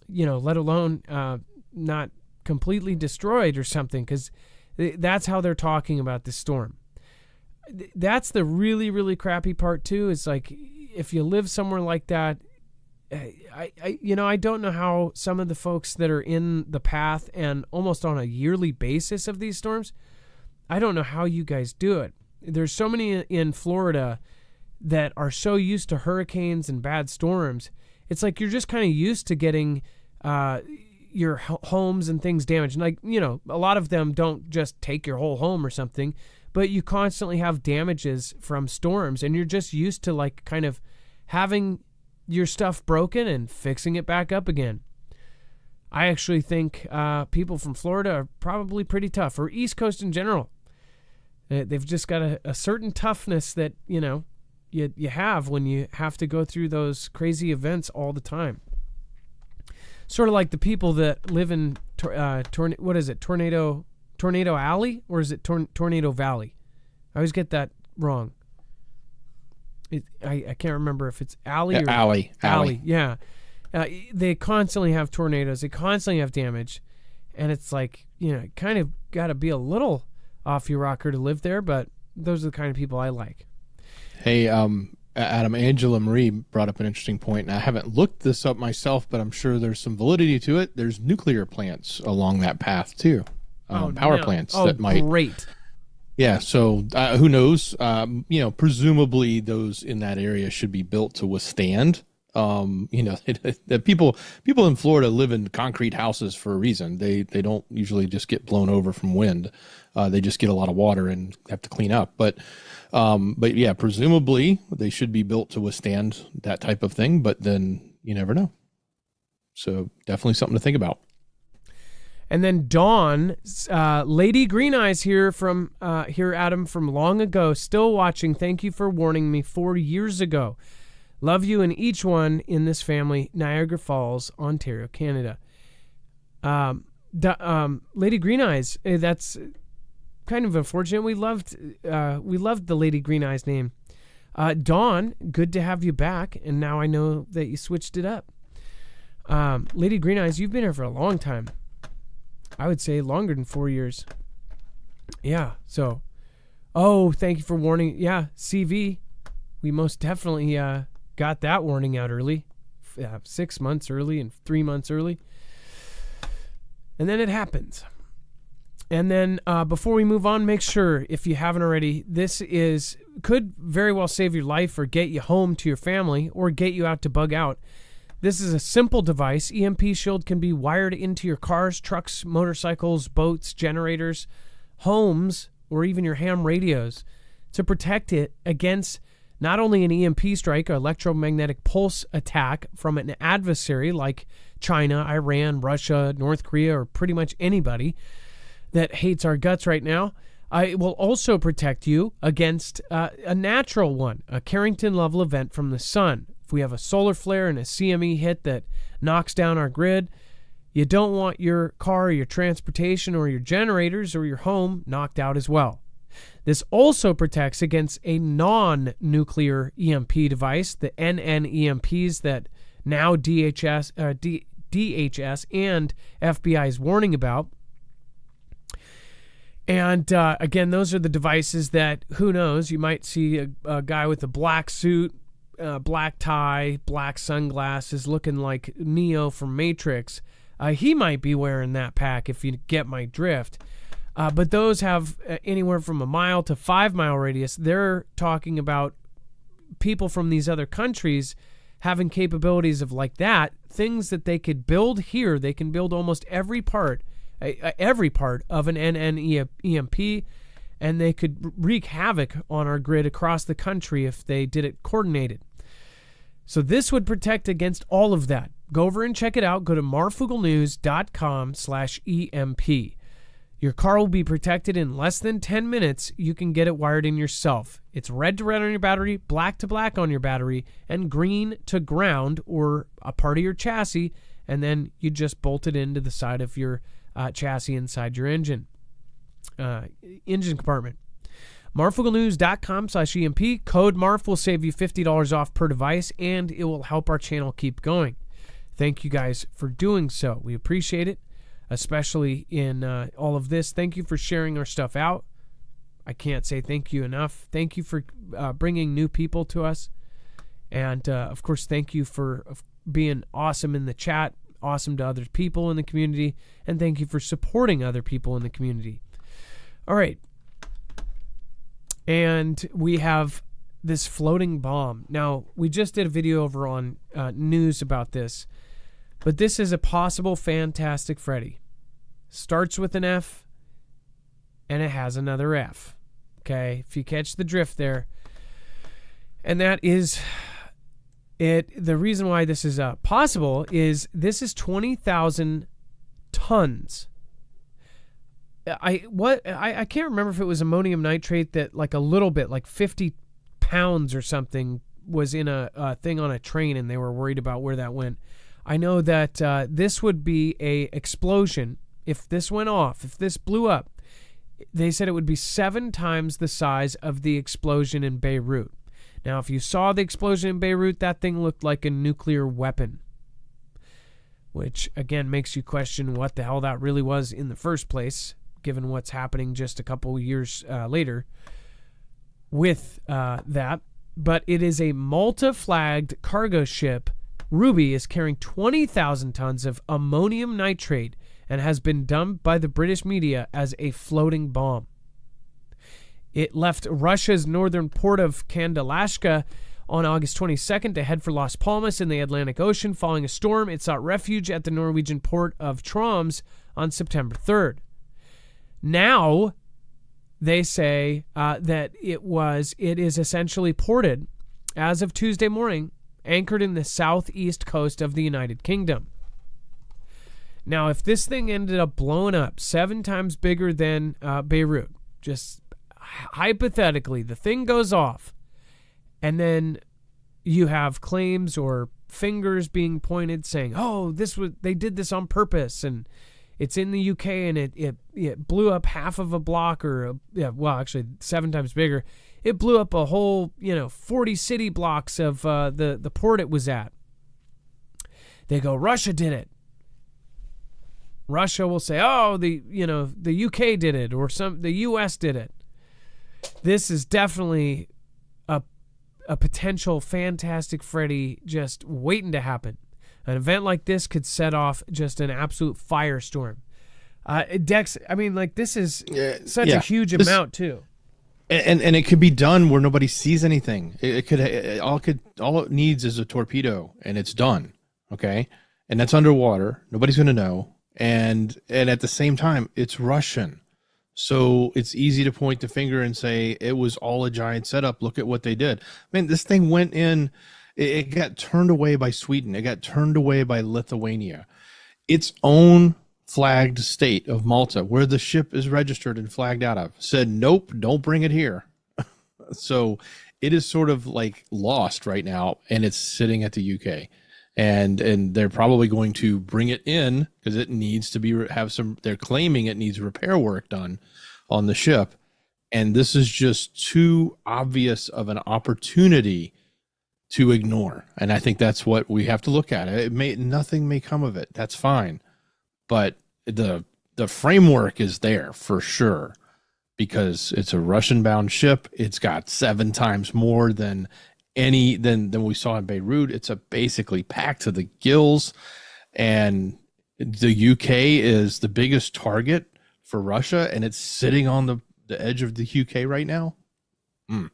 alone not completely destroyed or something, because that's how they're talking about this storm. That's the really, really crappy part too. Is like if you live somewhere like that. I don't know how some of the folks that are in the path and almost on a yearly basis of these storms, I don't know how you guys do it. There's so many in Florida that are so used to hurricanes and bad storms. It's like you're just kind of used to getting your homes and things damaged. Like, a lot of them don't just take your whole home or something, but you constantly have damages from storms, and you're just used to like kind of having your stuff broken and fixing it back up again. I actually think people from Florida are probably pretty tough, or East Coast in general. They've just got a certain toughness that, you have when you have to go through those crazy events all the time. Sort of like the people that live in, Tornado Alley, or is it Tornado Valley? I always get that wrong. I can't remember if it's alley or alley. Yeah, they constantly have tornadoes. They constantly have damage, and it's like kind of got to be a little off your rocker to live there. But those are the kind of people I like. Hey, Adam, Angela Marie brought up an interesting point, and I haven't looked this up myself, but I'm sure there's some validity to it. There's nuclear plants along that path too, power plants that might. Great. Yeah, so who knows? Presumably those in that area should be built to withstand. The people in Florida live in concrete houses for a reason. They don't usually just get blown over from wind. They just get a lot of water and have to clean up. But yeah, presumably they should be built to withstand that type of thing. But then you never know. So definitely something to think about. And then Dawn, Lady Green Eyes here, Adam, from long ago, still watching. Thank you for warning me 4 years ago. Love you and each one in this family, Niagara Falls, Ontario, Canada. Lady Green Eyes, that's kind of unfortunate. We loved the Lady Green Eyes name. Dawn, good to have you back, and now I know that you switched it up. Lady Green Eyes, you've been here for a long time. I would say longer than 4 years. Yeah, so. Oh, thank you for warning. Yeah, CV. We most definitely got that warning out early. 6 months early and 3 months early. And then it happens. And then before we move on, make sure, if you haven't already, this could very well save your life or get you home to your family or get you out to bug out. This is a simple device. EMP Shield can be wired into your cars, trucks, motorcycles, boats, generators, homes, or even your ham radios to protect it against not only an EMP strike, or electromagnetic pulse attack from an adversary like China, Iran, Russia, North Korea, or pretty much anybody that hates our guts right now. It will also protect you against a natural one, a Carrington-level event from the sun. We have a solar flare and a CME hit that knocks down our grid. You don't want your car, or your transportation, or your generators, or your home knocked out as well. This also protects against a non-nuclear EMP device, the NNEMPs that now DHS and FBI is warning about. And again, those are the devices that, who knows, you might see a guy with a black suit, black tie, black sunglasses, looking like Neo from Matrix. He might be wearing that pack, if you get my drift. But those have anywhere from 1 mile to 5 mile radius. They're talking about people from these other countries having capabilities of like that, things that they could build here. They can build almost every part of an NNEMP, and they could wreak havoc on our grid across the country if they did it coordinated. So this would protect against all of that. Go over and check it out. Go to marfooglenews.com/EMP. Your car will be protected in less than 10 minutes. You can get it wired in yourself. It's red to red on your battery, black to black on your battery, and green to ground or a part of your chassis, and then you just bolt it into the side of your chassis inside your engine compartment. marfooglenews.com/EMP. Code MARF will save you $50 off per device, and it will help our channel keep going. Thank you guys for doing so. We appreciate it, especially in all of this. Thank you for sharing our stuff out. I can't say thank you enough. Thank you for bringing new people to us. And, of course, thank you for being awesome in the chat, awesome to other people in the community, and thank you for supporting other people in the community. All right. And we have this floating bomb. Now, we just did a video over on news about this, but this is a possible Fantastic Freddy. Starts with an F, and it has another F. Okay, if you catch the drift there. And that is it. The reason why this is possible is this is 20,000 tons. I can't remember if it was ammonium nitrate that like a little bit, like 50 pounds or something, was in a thing on a train, and they were worried about where that went. I know that this would be a explosion. If this went off, if this blew up, they said it would be 7 times the size of the explosion in Beirut. Now, if you saw the explosion in Beirut, that thing looked like a nuclear weapon, which, again, makes you question what the hell that really was in the first place, given what's happening just a couple of years later with that. But it is a Malta-flagged cargo ship. Ruby is carrying 20,000 tons of ammonium nitrate and has been dubbed by the British media as a floating bomb. It left Russia's northern port of Kandalashka on August 22nd to head for Las Palmas in the Atlantic Ocean. Following a storm, it sought refuge at the Norwegian port of Troms on September 3rd. Now, they say that it is essentially ported as of Tuesday morning, anchored in the southeast coast of the United Kingdom. Now, if this thing ended up blowing up 7 times bigger than Beirut, just hypothetically, the thing goes off, and then you have claims or fingers being pointed saying, "Oh, they did this on purpose," and it's in the UK, and it blew up half of a block, or actually 7 times bigger. It blew up a whole 40 city blocks of the port it was at. They go, Russia did it. Russia will say, "Oh, the UK did it," or the US did it. This is definitely a potential Fantastic Freddy just waiting to happen. An event like this could set off just an absolute firestorm. Dex, I mean, like, this is such a huge amount too. And it could be done where nobody sees anything. All it needs is a torpedo, and it's done. Okay, and that's underwater. Nobody's going to know. And at the same time, it's Russian. So it's easy to point the finger and say it was all a giant setup. Look at what they did. Man, this thing went in. It got turned away by Sweden. It got turned away by Lithuania. Its own flagged state of Malta, where the ship is registered and flagged out of, said, "Nope, don't bring it here." So it is sort of like lost right now, and it's sitting at the UK. And they're probably going to bring it in because it needs to they're claiming it needs repair work done on the ship. And this is just too obvious of an opportunity to ignore. And I think that's what we have to look at. Nothing may come of it. That's fine. But the framework is there for sure. because it's a Russian-bound ship. It's got 7 times more than than we saw in Beirut. It's basically packed to the gills, and the UK is the biggest target for Russia, and it's sitting on the edge of the UK right now. And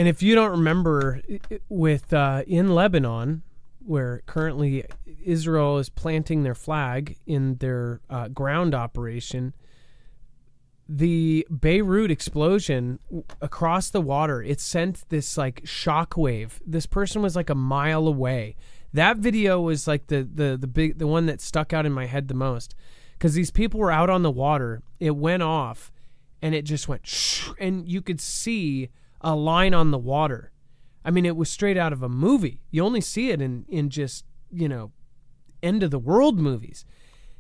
if you don't remember, with in Lebanon, where currently Israel is planting their flag in their ground operation, the Beirut explosion across the water, it sent this like shockwave. This person was like a mile away. That video was like the one that stuck out in my head the most, because these people were out on the water. It went off, and it just went shh, and you could see a line on the water. I mean, it was straight out of a movie. You only see it in just, end of the world movies.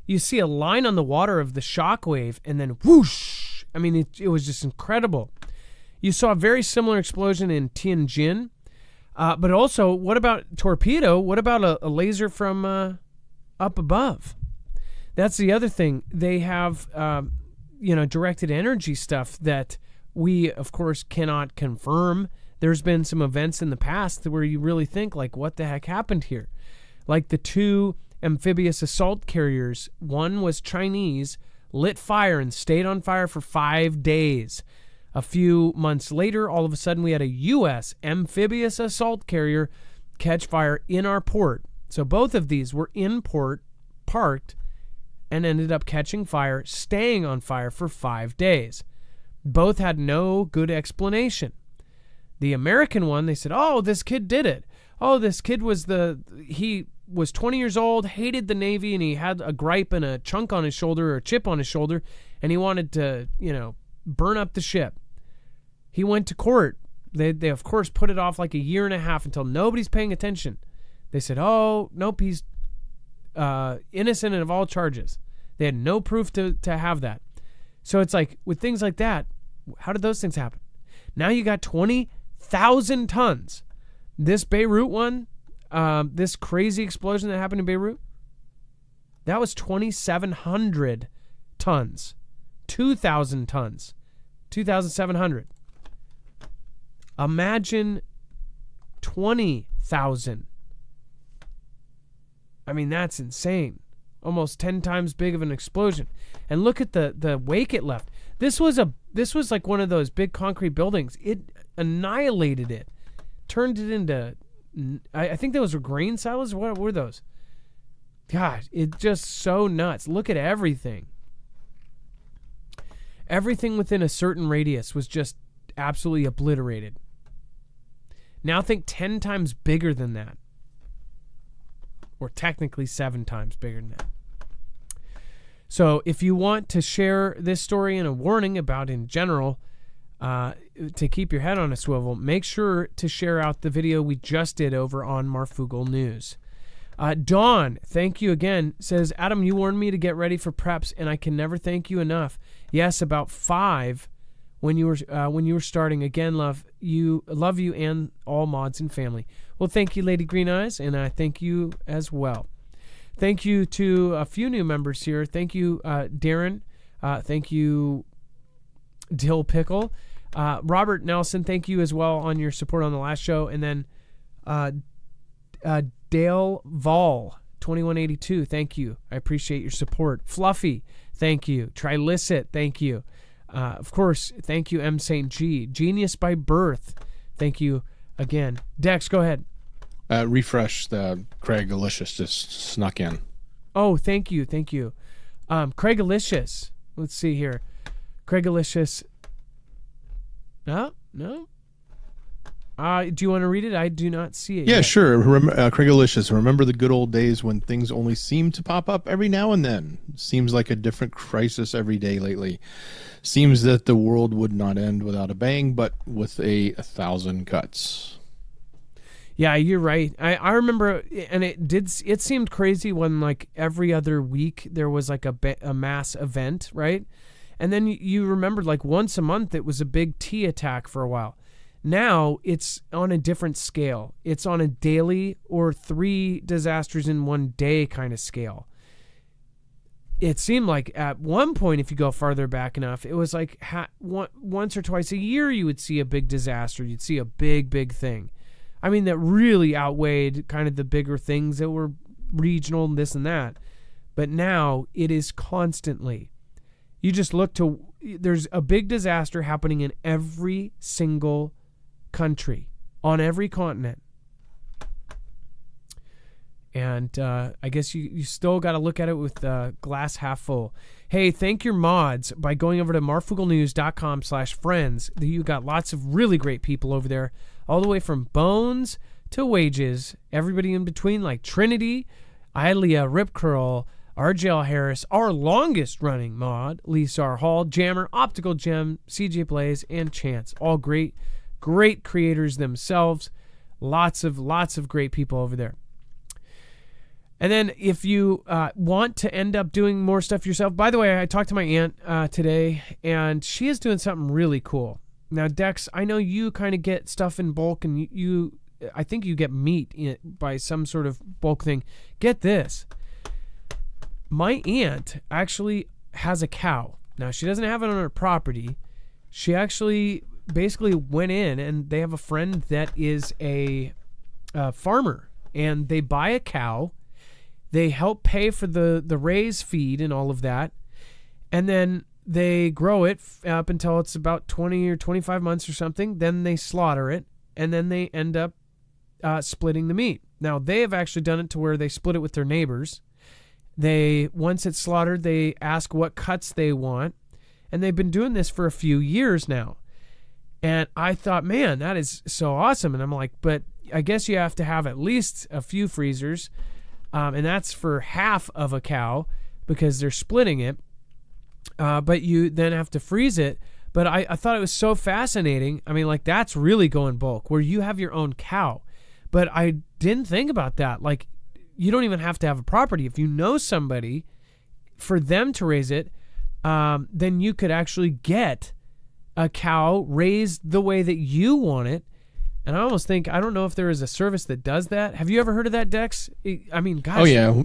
You see a line on the water of the shockwave, and then whoosh. I mean, it was just incredible. You saw a very similar explosion in Tianjin. But also, what about torpedo? What about a laser from up above? That's the other thing. They have, directed energy stuff that we, of course, cannot confirm. There's been some events in the past where you really think, like, what the heck happened here? Like the 2 amphibious assault carriers. One was Chinese, lit fire and stayed on fire for 5 days. A few months later, all of a sudden, we had a U.S. amphibious assault carrier catch fire in our port. So both of these were in port, parked, and ended up catching fire, staying on fire for 5 days. Both had no good explanation. The American one, they said, oh, this kid did it. Oh, this kid he was 20 years old, hated the Navy, and he had a gripe and a chunk on his shoulder or a chip on his shoulder, and he wanted to, burn up the ship. He went to court. They of course put it off like 1.5 years until nobody's paying attention. They said, oh, nope, he's innocent of all charges. They had no proof to have that. So it's like, with things like that, how did those things happen? Now you got 20,000 tons. This Beirut one, this crazy explosion that happened in Beirut, that was 2,700 tons. 2,000 tons. 2,700. Imagine 20,000. I mean, that's insane. Almost 10 times big of an explosion. And look at the wake it left. This was like one of those big concrete buildings. It annihilated it. Turned it into, I think those were grain silos. What were those? God, it's just so nuts. Look at everything. Everything within a certain radius was just absolutely obliterated. Now think 10 times bigger than that. Or technically 7 times bigger than that. So if you want to share this story and a warning about in general, to keep your head on a swivel, make sure to share out the video we just did over on Marfoogle News. Dawn, thank you again, says, Adam, you warned me to get ready for preps, and I can never thank you enough. Yes, about 5 when you were starting. Again, love you and all mods and family. Well, thank you, Lady Green Eyes, and I thank you as well. Thank you to a few new members here. Thank you, Darren. Thank you, Dill Pickle. Robert Nelson, thank you as well on your support on the last show. And then Dale Vol, 2182, thank you. I appreciate your support. Fluffy, thank you. Trilicit, thank you. Of course, thank you, M. St. G. Genius by Birth, thank you again. Dex, go ahead. Refresh. The Craig Alicious just snuck in. Oh, thank you. Craig Alicious. Let's see here. Craig Alicious. No. Do you want to read it? I do not see it. Yeah, yet. sure. Craig Alicious. Remember the good old days when things only seemed to pop up every now and then. Seems like a different crisis every day lately. Seems that the world would not end without a bang, but with 1,000 cuts. Yeah, you're right. I remember, and it seemed crazy when like every other week there was like a mass event, right? And then you remembered like once a month it was a big T attack for a while. Now it's on a different scale. It's on a daily or 3 disasters in one day kind of scale. it seemed like at one point, if you go farther back enough, it was like once or twice a year you would see a big disaster. You'd see a big thing. I mean, that really outweighed kind of the bigger things that were regional and this and that. But now it is constantly. You just look to, there's a big disaster happening in every single country, on every continent. And I guess you still got to look at it with glass half full. Hey, thank your mods by going over to marfooglenews.com/friends. You got lots of really great people over there, all the way from Bones to Wages, everybody in between, like Trinity, Ilea, Rip Curl, RJL Harris, our longest running mod, Lisa Hall, Jammer, Optical Gem, CJ Blaze, and Chance. All great creators themselves. Lots of great people over there. And then if you want to end up doing more stuff yourself, by the way, I talked to my aunt today, and she is doing something really cool. Now, Dex, I know you kind of get stuff in bulk, and I think you get meat by some sort of bulk thing. Get this. My aunt actually has a cow. Now, she doesn't have it on her property. She actually basically went in, and they have a friend that is a farmer, and they buy a cow. They help pay for the raise feed and all of that. And then they grow it up until it's about 20 or 25 months or something. Then they slaughter it, and then they end up splitting the meat. Now, they have actually done it to where they split it with their neighbors. Once it's slaughtered, they ask what cuts they want. And they've been doing this for a few years now. And I thought, man, that is so awesome. And I'm like, but I guess you have to have at least a few freezers. And that's for half of a cow because they're splitting it. But you then have to freeze it. But I thought it was so fascinating. I mean, like, that's really going bulk where you have your own cow. But I didn't think about that. Like, you don't even have to have a property. If you know somebody, for them to raise it, then you could actually get a cow raised the way that you want it. And I almost think, I don't know if there is a service that does that. Have you ever heard of that, Dex? I mean, gosh. Oh, yeah.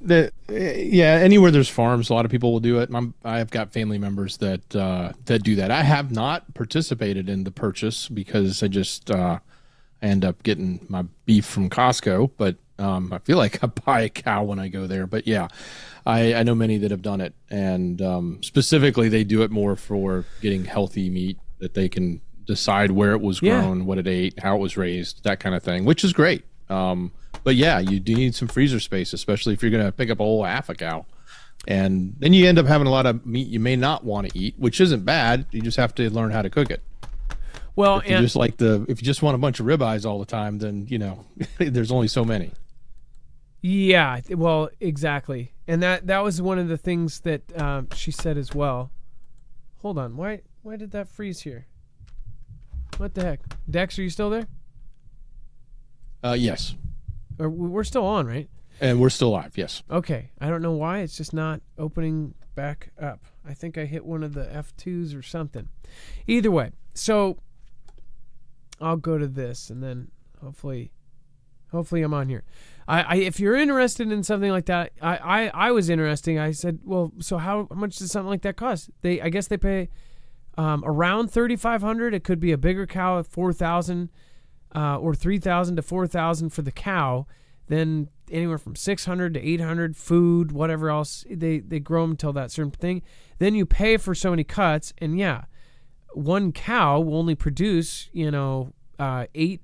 Yeah, anywhere there's farms, a lot of people will do it. I've got family members that do that. I have not participated in the purchase because I just end up getting my beef from Costco. But I feel like I buy a cow when I go there. But, yeah, I know many that have done it. And specifically, they do it more for getting healthy meat that they can decide where it was grown, what it ate, how it was raised, that kind of thing, which is great. But yeah, you do need some freezer space, especially if you're going to pick up a whole half a cow. And then you end up having a lot of meat you may not want to eat, which isn't bad. You just have to learn how to cook it. Well, if you just want a bunch of ribeyes all the time, then, there's only so many. Yeah, well, exactly. And that was one of the things that she said as well. Hold on. Why did that freeze here? What the heck? Dex, are you still there? Yes. We're still on, right? And we're still live, yes. Okay. I don't know why. It's just not opening back up. I think I hit one of the F2s or something. Either way. So I'll go to this, and then hopefully I'm on here. If you're interested in something like that, I was interested. I said, well, so how much does something like that cost? I guess they pay around $3,500. It could be a bigger cow at $4,000 or $3,000 to $4,000 for the cow. Then anywhere from $600 to $800, food, whatever else. They grow them until that certain thing. Then you pay for so many cuts, and yeah, one cow will only produce eight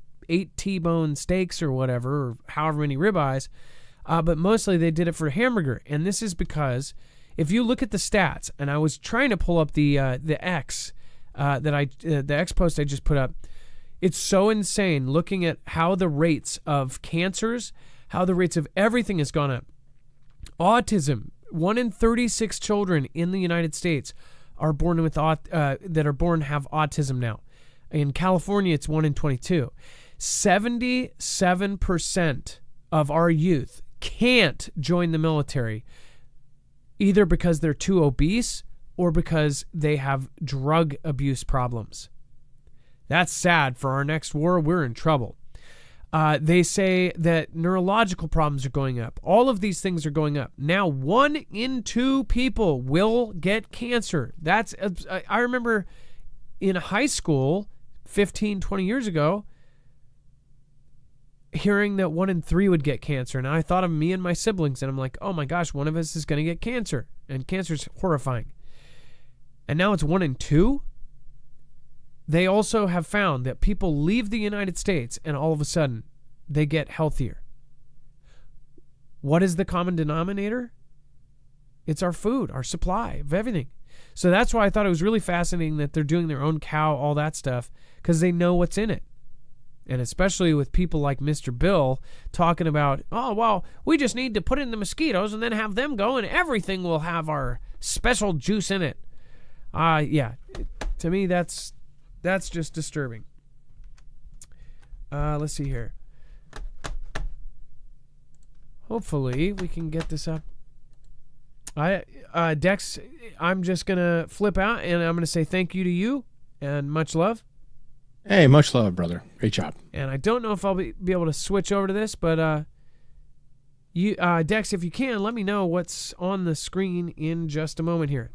T-bone steaks or whatever, or however many ribeyes. But mostly they did it for a hamburger, and this is because if you look at the stats, and I was trying to pull up the X the X post I just put up, it's so insane looking at how the rates of cancers, how the rates of everything has gone up. Autism, 1 in 36 children in the United States are born with have autism now. In California, it's 1 in 22. 77% of our youth can't join the military, either because they're too obese or because they have drug abuse problems. That's sad. For our next war, we're in trouble. They say that neurological problems are going up. All of these things are going up. Now, 1 in 2 people will get cancer. I remember in high school 15, 20 years ago, hearing that 1 in 3 would get cancer. And I thought of me and my siblings, and I'm like, oh my gosh, one of us is going to get cancer. And cancer's horrifying. And now it's 1 in 2. They also have found that people leave the United States and all of a sudden they get healthier. What is the common denominator? It's our food, our supply of everything. So that's why I thought it was really fascinating that they're doing their own cow, all that stuff, because they know what's in it. And especially with people like Mr. Bill talking about, oh, well, we just need to put in the mosquitoes and then have them go and everything will have our special juice in it. Yeah, to me, that's just disturbing. Let's see here. Hopefully we can get this up. Dex, I'm just going to flip out and I'm going to say thank you to you and much love. Hey, much love, brother. Great job. And I don't know if I'll be able to switch over to this, but you, Dex, if you can, let me know what's on the screen in just a moment here.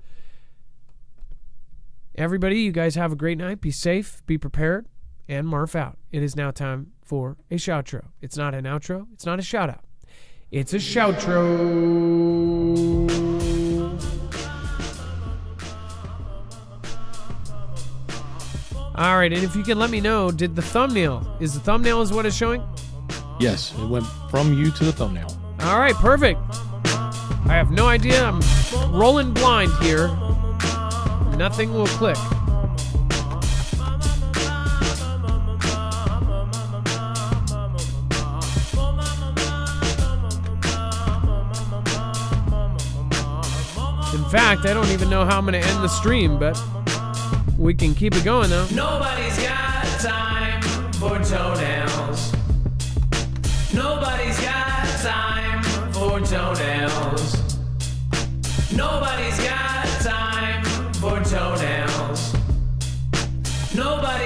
Everybody, you guys have a great night. Be safe, be prepared, and Marf out. It is now time for a shoutro. It's not an outro. It's not a shout out. It's a shoutro. All right, and if you can let me know, is the thumbnail is what it's showing? Yes, it went from you to the thumbnail. All right, perfect. I have no idea. I'm rolling blind here. Nothing will click. In fact, I don't even know how I'm going to end the stream, but we can keep it going, though. Nobody's got time for toenails. Nobody's got time for toenails. Nobody's got time for toenails.